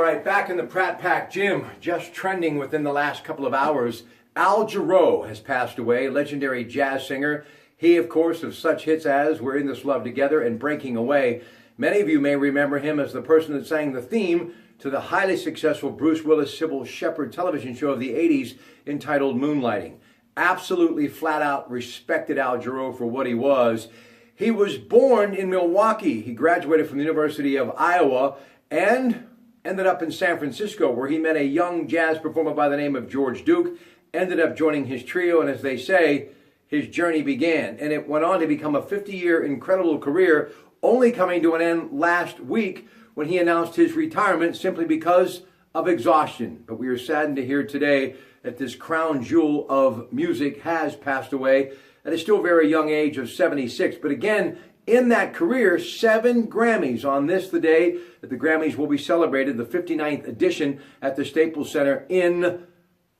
All right, back in the Pratt Pack gym, just trending within the last couple of hours, Al Jarreau has passed away, legendary jazz singer. He, of course, of such hits as We're in This Love Together and Breaking Away. Many of you may remember him as the person that sang the theme to the highly successful Bruce Willis-Sybil Shepherd television show of the 80s entitled Moonlighting. Absolutely flat-out respected Al Jarreau for what he was. He was born in Milwaukee. He graduated from the University of Iowa and ended up in San Francisco, where he met a young jazz performer by the name of George Duke, ended up joining his trio, and as they say, his journey began. And it went on to become a 50-year incredible career, only coming to an end last week when he announced his retirement simply because of exhaustion. But we are saddened to hear today that this crown jewel of music has passed away at a still very young age of 76. But again, in that career, 7 Grammys on this, the day that the Grammys will be celebrated, the 59th edition at the Staples Center in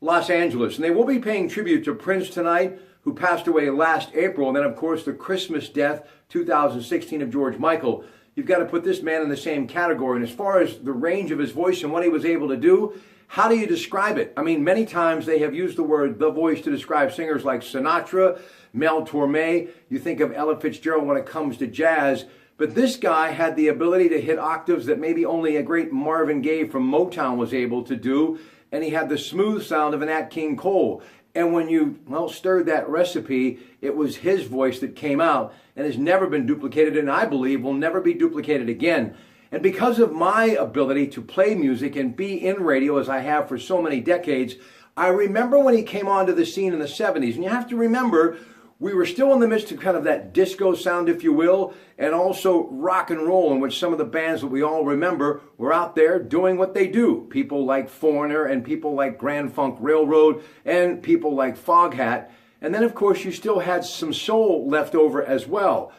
Los Angeles. And they will be paying tribute to Prince tonight, who passed away last April. And then, of course, the Christmas death, 2016, of George Michael. You've got to put this man in the same category. And as far as the range of his voice and what he was able to do, how do you describe it? I mean, many times they have used the word the voice to describe singers like Sinatra, Mel Torme. You think of Ella Fitzgerald when it comes to jazz. But this guy had the ability to hit octaves that maybe only a great Marvin Gaye from Motown was able to do. And he had the smooth sound of an Nat King Cole. And when you, stirred that recipe, it was his voice that came out and has never been duplicated, and I believe will never be duplicated again. And because of my ability to play music and be in radio, as I have for so many decades, I remember when he came onto the scene in the 70s. And you have to remember, we were still in the midst of kind of that disco sound, if you will, and also rock and roll, in which some of the bands that we all remember were out there doing what they do. People like Foreigner and people like Grand Funk Railroad and people like Foghat. And then, of course, you still had some soul left over as well.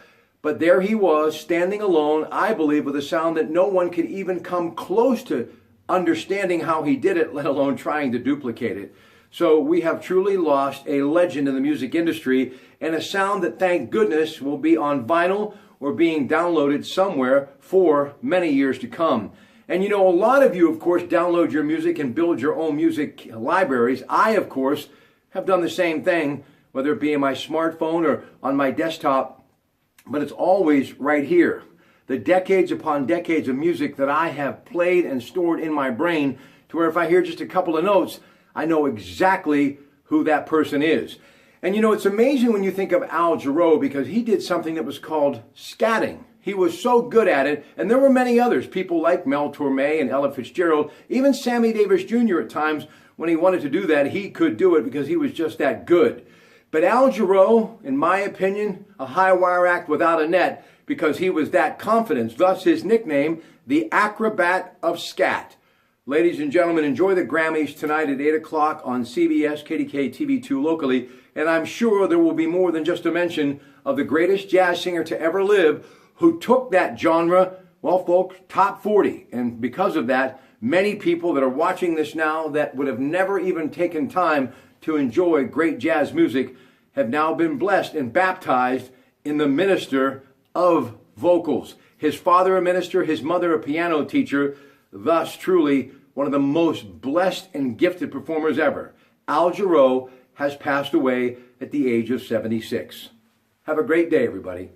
But there he was, standing alone, I believe, with a sound that no one could even come close to understanding how he did it, let alone trying to duplicate it. So we have truly lost a legend in the music industry and a sound that, thank goodness, will be on vinyl or being downloaded somewhere for many years to come. And you know, a lot of you, of course, download your music and build your own music libraries. I, of course, have done the same thing, whether it be in my smartphone or on my desktop, but it's always right here. The decades upon decades of music that I have played and stored in my brain, to where if I hear just a couple of notes, I know exactly who that person is. And you know, it's amazing when you think of Al Jarreau, because he did something that was called scatting. He was so good at it, and there were many others, people like Mel Torme and Ella Fitzgerald, even Sammy Davis Jr. at times, when he wanted to do that, he could do it because he was just that good. But Al Jarreau, in my opinion, a high wire act without a net, because he was that confident, thus his nickname, the Acrobat of Scat. Ladies and gentlemen, enjoy the Grammys tonight at 8 o'clock on CBS, KDK TV2 locally, and I'm sure there will be more than just a mention of the greatest jazz singer to ever live, who took that genre, well, folks, top 40. And because of that, many people that are watching this now that would have never even taken time to enjoy great jazz music have now been blessed and baptized in the minister of vocals. His father a minister, his mother a piano teacher, thus truly one of the most blessed and gifted performers ever. Al Jarreau has passed away at the age of 76. Have a great day, everybody.